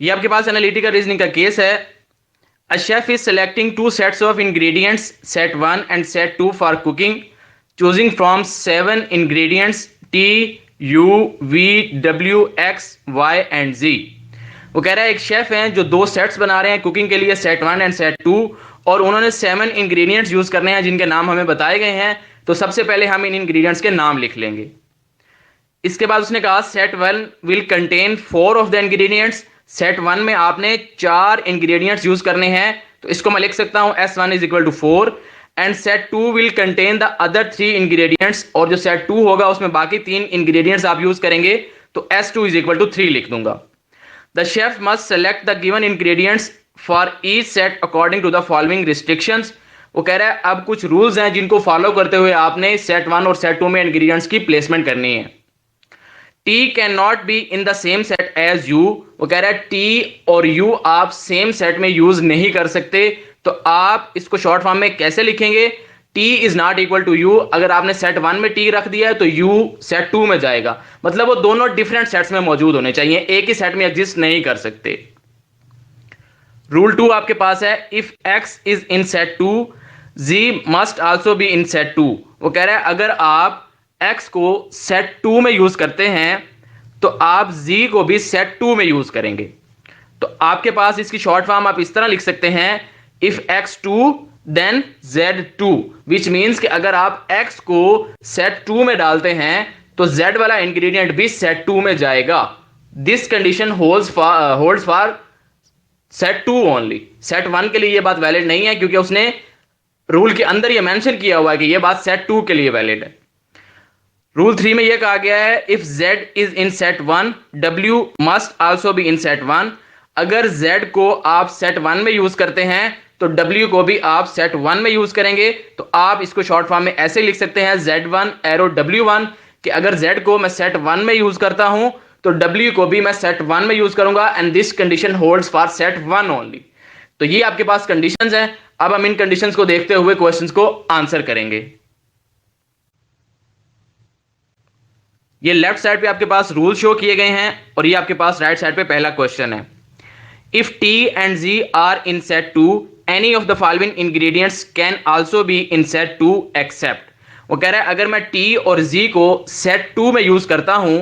ये आपके पास एनालिटिकल रीजनिंग का केस है। A chef is selecting two sets of ingredients, set 1 and set 2 for cooking, choosing from 7 ingredients T U V W X Y and Z. वो कह रहा है एक शेफ हैं जो दो सेट्स बना रहे हैं कुकिंग के लिए, सेट 1 एंड सेट 2, और उन्होंने 7 इंग्रेडिएंट्स यूज करने हैं जिनके नाम हमें बताए गए हैं। तो सबसे पहले हम इन इंग्रेडिएंट्स के नाम लिख लेंगे। इसके बाद उसने कहा set 1 will contain 4 of the ingredients. Set 1 में आपने 4 इंग्रेडिएंट्स यूज करने हैं, तो इसको मैं लिख सकता हूं S1 is equal to 4। And set 2 will contain the other 3 ingredients, और जो सेट 2 होगा उसमें बाकी 3 इंग्रेडिएंट्स आप यूज करेंगे, तो S2 इज इक्वल टू 3 लिख दूंगा। The chef must select the given ingredients for each set according to the following restrictions. वो कह रहा है अब कुछ रूल्स हैं जिनको फॉलो करते हुए आपने सेट 1 और सेट 2 में इंग्रेडिएंट्स की प्लेसमेंट करनी है। T can not be in the same set as U. वो कह रहा है टी और यू आप सेम सेट में यूज नहीं कर सकते, तो आप इसको शॉर्ट फॉर्म में कैसे लिखेंगे? T is not equal to U. अगर आपने सेट 1 में टी रख दिया है तो यू सेट 2 में जाएगा, मतलब वो दोनों डिफरेंट सेट्स में मौजूद होने चाहिए, एक ही सेट में एग्जिस्ट नहीं कर सकते। रूल 2 आपके पास है, if X is in set 2 G must also be in set 2। वो कह रहा है अगर आप x को सेट 2 में यूज करते हैं तो आप z को भी सेट 2 में यूज करेंगे। तो आपके पास इसकी शॉर्ट फॉर्म आप इस तरह लिख सकते हैं, if x2 then z2, which means कि अगर आप x को सेट 2 में डालते हैं तो z वाला इंग्रेडिएंट भी सेट 2 में जाएगा। This condition holds for set 2 only. Set 1 के लिए यह बात वैलिड नहीं है, क्योंकि उसने रूल के अंदर यह मेंशन किया हुआ है कि यह बात सेट 2 के लिए वैलिड है। रूल 3 में यह कहा गया है, if z is in set 1 w must also be in set 1। अगर z को आप सेट 1 में यूज करते हैं तो w को भी आप सेट 1 में यूज करेंगे। तो आप इसको शॉर्ट फॉर्म में ऐसे लिख सकते हैं, z1 एरो w1, कि अगर z को मैं सेट 1 में यूज करता हूं तो w को भी मैं सेट 1 में यूज करूंगा, and this condition holds for set 1 only. तो ये आपके पास कंडीशंस हैं। अब हम इन कंडीशंस को देखते हुए क्वेश्चंस को आंसर करेंगे। ये लेफ्ट साइड पे आपके पास रूल शो किए गए हैं और ये आपके पास राइट साइड पे पहला क्वेश्चन है। If T and G are in set 2 any of the following ingredients can also be in set 2 except. वो कह रहा है अगर मैं टी और जी को सेट 2 में यूज करता हूं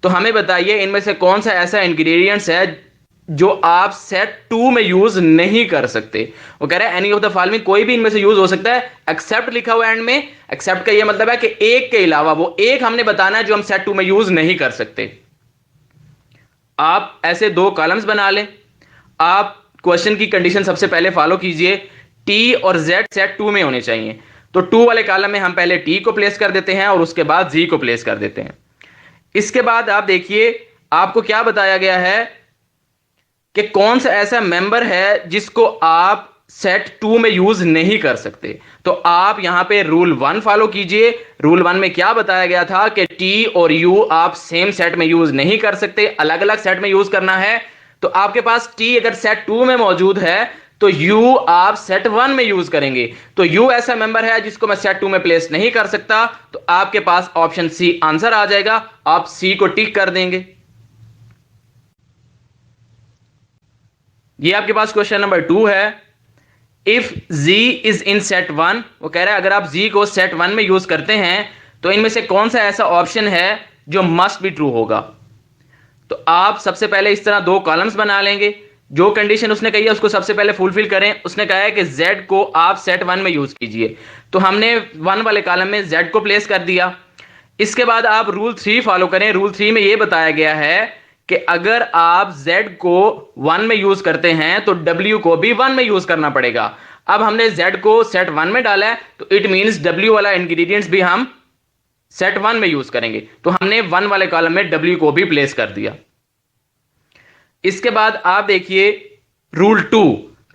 तो हमें बताइए इनमें से कौन सा ऐसा इंग्रेडिएंट्स है जो आप सेट 2 में यूज नहीं कर सकते। वो कह रहा है एनी ऑफ द फॉलोइंग, कोई भी इनमें से यूज हो सकता है, एक्सेप्ट लिखा हुआ एंड में। एक्सेप्ट का ये मतलब है कि एक के अलावा, वो एक हमने बताना है जो हम सेट 2 में यूज नहीं कर सकते। आप ऐसे 2 कॉलम्स बना लें। आप क्वेश्चन की कंडीशन सबसे पहले फॉलो कीजिए, टी और जेड सेट 2 में होने चाहिए। तो 2 वाले कॉलम में हम पहले टी को प्लेस कर देते हैं और उसके बाद जी को प्लेस कर देते हैं। इसके बाद आप देखिए आपको क्या बताया गया है कि कौन सा ऐसा मेंबर है जिसको आप सेट 2 में यूज नहीं कर सकते। तो आप यहां पे रूल 1 फॉलो कीजिए। रूल 1 में क्या बताया गया था कि टी और यू आप सेम सेट में यूज नहीं कर सकते, अलग अलग सेट में यूज करना है। तो आपके पास टी अगर सेट 2 में मौजूद है तो यू आप सेट 1 में यूज करेंगे। तो यू ऐसा मेंबर है जिसको मैं सेट 2 में प्लेस नहीं कर सकता, तो आपके पास ऑप्शन सी आंसर आ जाएगा। आप सी को टिक कर देंगे। ये आपके पास क्वेश्चन नंबर 2 है। If z is in set 1, वो कह रहा है अगर आप z को सेट 1 में यूज करते हैं तो इनमें से कौन सा ऐसा ऑप्शन है जो मस्ट बी ट्रू होगा। तो आप सबसे पहले इस तरह 2 कॉलम्स बना लेंगे। जो कंडीशन उसने कही है उसको सबसे पहले फुलफिल करें। उसने कहा है कि z को आप सेट 1 में यूज कीजिए, तो हमने 1 वाले कॉलम में z को प्लेस कर दिया। इसके बाद आप रूल 3 फॉलो करें। रूल 3 में यह बताया गया है कि अगर आप z को 1 में यूज करते हैं तो w को भी 1 में यूज करना पड़ेगा। अब हमने z को सेट 1 में डाला है तो इट मींस w वाला इंग्रेडिएंट्स भी हम सेट 1 में यूज करेंगे। तो हमने 1 वाले कॉलम में w को भी प्लेस कर दिया। इसके बाद आप देखिए रूल 2।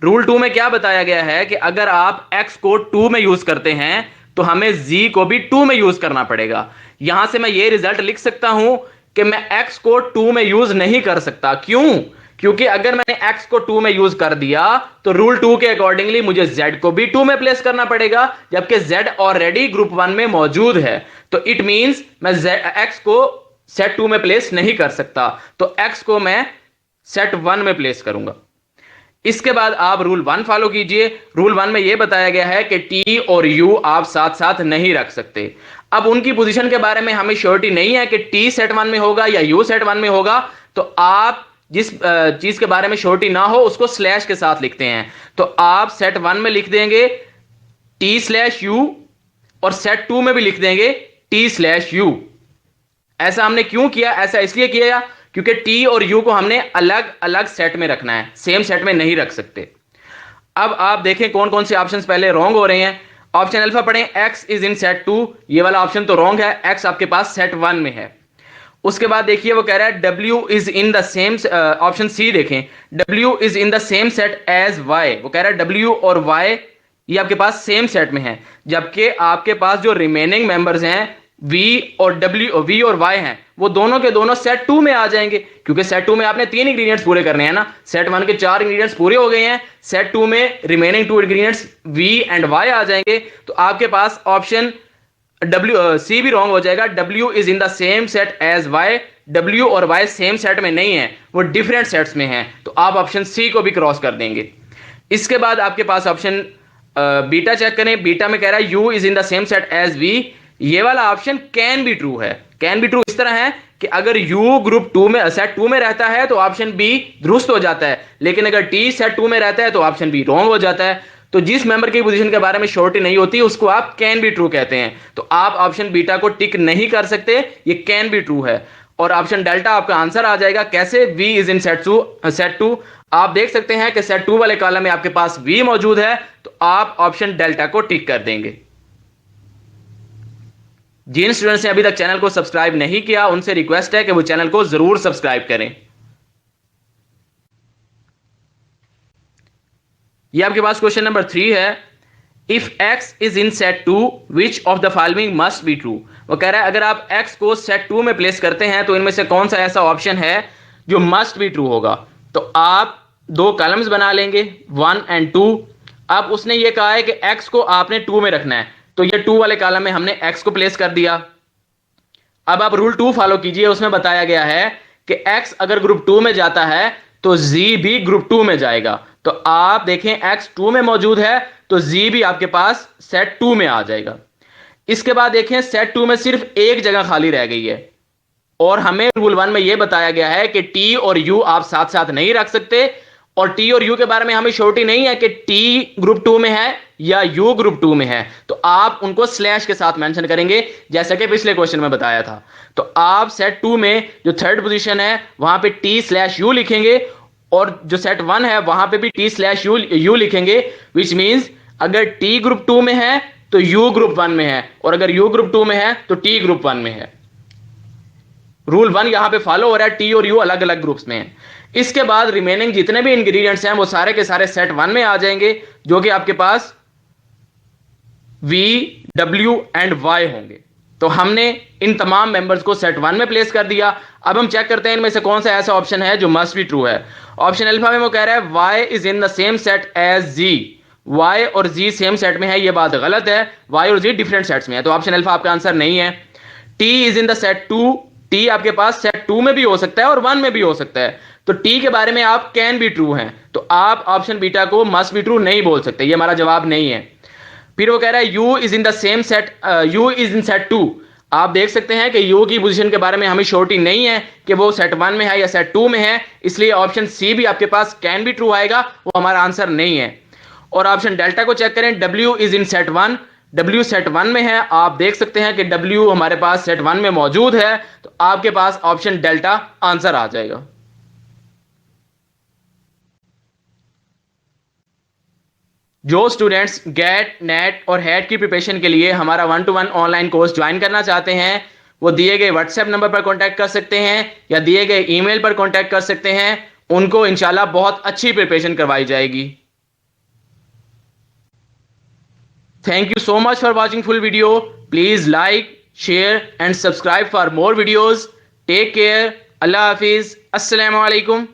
रूल 2 में क्या बताया गया है कि अगर आप x को 2 में यूज करते हैं तो हमें z को भी 2 में यूज करना पड़ेगा। यहां से मैं ये रिजल्ट लिख सकता हूं कि मैं x को 2 में यूज नहीं कर सकता। क्यों? क्योंकि अगर मैंने x को 2 में यूज कर दिया तो रूल 2 के अकॉर्डिंगली मुझे z को भी 2 में प्लेस करना पड़ेगा, जबकि z ऑलरेडी ग्रुप 1 में मौजूद है। तो इट मींस मैं x को सेट 2 में प्लेस नहीं कर सकता। तो x को मैं सेट 1 में प्लेस करूंगा। इसके बाद आप रूल 1 फॉलो कीजिए। रूल 1 में यह बताया गया है कि टी और यू आप साथ साथ नहीं रख सकते। अब उनकी पोजीशन के बारे में हमें श्योरिटी नहीं है कि टी सेट 1 में होगा या यू सेट 1 में होगा, तो आप जिस चीज के बारे में श्योरिटी ना हो उसको स्लैश के साथ लिखते हैं। तो आप सेट 1 में लिख देंगे टी स्लैश यू और सेट 2 में भी लिख देंगे टी स्लैश यू। ऐसा हमने क्यों किया? ऐसा इसलिए किया क्योंकि टी और यू को हमने अलग अलग सेट में रखना है, सेम सेट में नहीं रख सकते। अब आप देखें कौन कौन से ऑप्शंस पहले रॉन्ग हो रहे हैं। ऑप्शन अल्फा पढ़ें, x इज इन सेट 2, ये वाला ऑप्शन तो रॉन्ग है, x आपके पास सेट 1 में है। उसके बाद देखिए वो कह रहा है w is in the same, option C देखें, w is in the same set as y, वो कह रहा है w और y ये आपके पास सेम सेट में है, जबकि आपके पास जो रिमेनिंग मेंबर्स हैं v और y हैं वो दोनों के दोनों सेट 2 में आ जाएंगे, क्योंकि सेट 2 में आपने 3 इंग्रेडिएंट्स पूरे करने हैं ना। सेट 1 के 4 इंग्रेडिएंट्स पूरे हो गए हैं, सेट 2 में remaining 2 ingredients v and y आ जाएंगे। तो आपके पास ऑप्शन सी भी रॉन्ग हो जाएगा। w is in the same set as y, w और y सेम सेट में नहीं है, वो डिफरेंट सेट्स में हैं, तो आप ऑप्शन सी को भी क्रॉस कर देंगे। इसके बाद आपके पास ऑप्शन बीटा चेक करें। बीटा में कह रहा है u is in the same set as v, ये वाला ऑप्शन कैन बी ट्रू है। कैन बी ट्रू इस तरह है कि अगर u ग्रुप 2 में सेट 2 में रहता है तो ऑप्शन बी दुरुस्त हो जाता है, लेकिन अगर t सेट 2 में रहता है तो ऑप्शन बी रॉन्ग हो जाता है। तो जिस मेंबर की पोजीशन के बारे में श्योरिटी नहीं होती उसको आप कैन बी ट्रू कहते हैं। तो आप ऑप्शन बीटा को टिक नहीं कर सकते, ये कैन बी ट्रू है। और ऑप्शन डेल्टा आपका आंसर आ जाएगा। कैसे? v is in set 2। आप देख सकते हैं कि सेट 2 वाले कॉलम में आपके पास v मौजूद है, तो आप ऑप्शन डेल्टा को टिक कर देंगे। जिन स्टूडेंट्स ने अभी तक चैनल को सब्सक्राइब नहीं किया उनसे रिक्वेस्ट है कि वो चैनल को जरूर सब्सक्राइब करें। ये आपके पास क्वेश्चन नंबर 3 है। If x is in set 2 which of the following must be true. वो कह रहा है अगर आप x को सेट 2 में प्लेस करते हैं तो इनमें से कौन सा ऐसा ऑप्शन है जो मस्ट बी ट्रू होगा। तो आप दो कॉलम्स बना लेंगे 1 एंड 2। अब उसने ये कहा है कि x को आपने 2 में रखना है, तो ये 2 वाले कॉलम में हमने x को प्लेस कर दिया। अब आप रूल 2 फॉलो कीजिए, उसमें बताया गया है कि x अगर ग्रुप 2 में जाता है तो z भी ग्रुप 2 में जाएगा। तो आप देखें x 2 में मौजूद है तो z भी आपके पास सेट 2 में आ जाएगा। इसके बाद देखें सेट 2 में सिर्फ एक जगह खाली रह गई है और हमें रूल 1 में यह बताया गया है कि t और u आप साथ साथ नहीं रख सकते, और t और u के बारे में हमें श्योरिटी नहीं है कि t ग्रुप 2 में है या u ग्रुप 2 में है, तो आप उनको स्लैश के साथ मेंशन करेंगे जैसा कि पिछले क्वेश्चन में बताया था। तो आप सेट 2 में जो थर्ड पोजीशन है वहां पे t स्लैश u लिखेंगे और जो सेट 1 है वहां पे भी t स्लैश u लिखेंगे, विच मींस अगर t ग्रुप 2 में है तो u ग्रुप 1 में है, और अगर u ग्रुप 2 में है तो t ग्रुप 1 में है। रूल 1 यहां पे फॉलो हो रहा है, t और u अलग अलग ग्रुप्स में है। इसके बाद रिमेनिंग जितने भी इंग्रेडिएंट्स हैं वो सारे के सारे सेट 1 में आ जाएंगे, जो कि आपके पास v, w एंड y होंगे। तो हमने इन तमाम मेंबर्स को सेट 1 में प्लेस कर दिया। अब हम चेक करते हैं इनमें से कौन सा ऐसा ऑप्शन है जो मस्ट बी ट्रू है। ऑप्शन अल्फा में वो कह रहा है y is in the same set as z, y और z सेम सेट में है, ये बात गलत है, y और z डिफरेंट सेट्स में है, तो ऑप्शन अल्फा आपका आंसर नहीं है। t is in the set 2, t आपके पास सेट 2 में भी हो सकता है और 1 में भी हो सकता है, तो t के बारे में आप कैन बी ट्रू हैं, तो आप ऑप्शन बीटा को मस्ट बी ट्रू नहीं बोल सकते, ये हमारा जवाब नहीं है। फिर वो कह रहा है u is in the same set, u is in set 2। आप देख सकते हैं कि u की पोजीशन के बारे में हमें श्योरिटी नहीं है कि वो सेट 1 में है या सेट 2 में है, इसलिए ऑप्शन सी भी आपके पास कैन बी ट्रू आएगा, वो हमारा आंसर नहीं है। और ऑप्शन डेल्टा को चेक करें, w is in set 1, w set 1 में है, आप देख सकते हैं कि w हमारे पास सेट 1 में मौजूद है, तो आपके पास ऑप्शन डेल्टा आंसर आ जाएगा। जो स्टूडेंट्स गेट, नेट और हेट की प्रिपरेशन के लिए हमारा 1-to-1 ऑनलाइन कोर्स ज्वाइन करना चाहते हैं वो दिए गए व्हाट्सएप नंबर पर कांटेक्ट कर सकते हैं या दिए गए ईमेल पर कांटेक्ट कर सकते हैं, उनको इंशाल्लाह बहुत अच्छी प्रिपरेशन करवाई जाएगी। Thank you so much for watching full video. Please like, share and subscribe for more videos. Take care. Allah Hafiz. Assalamu alaikum.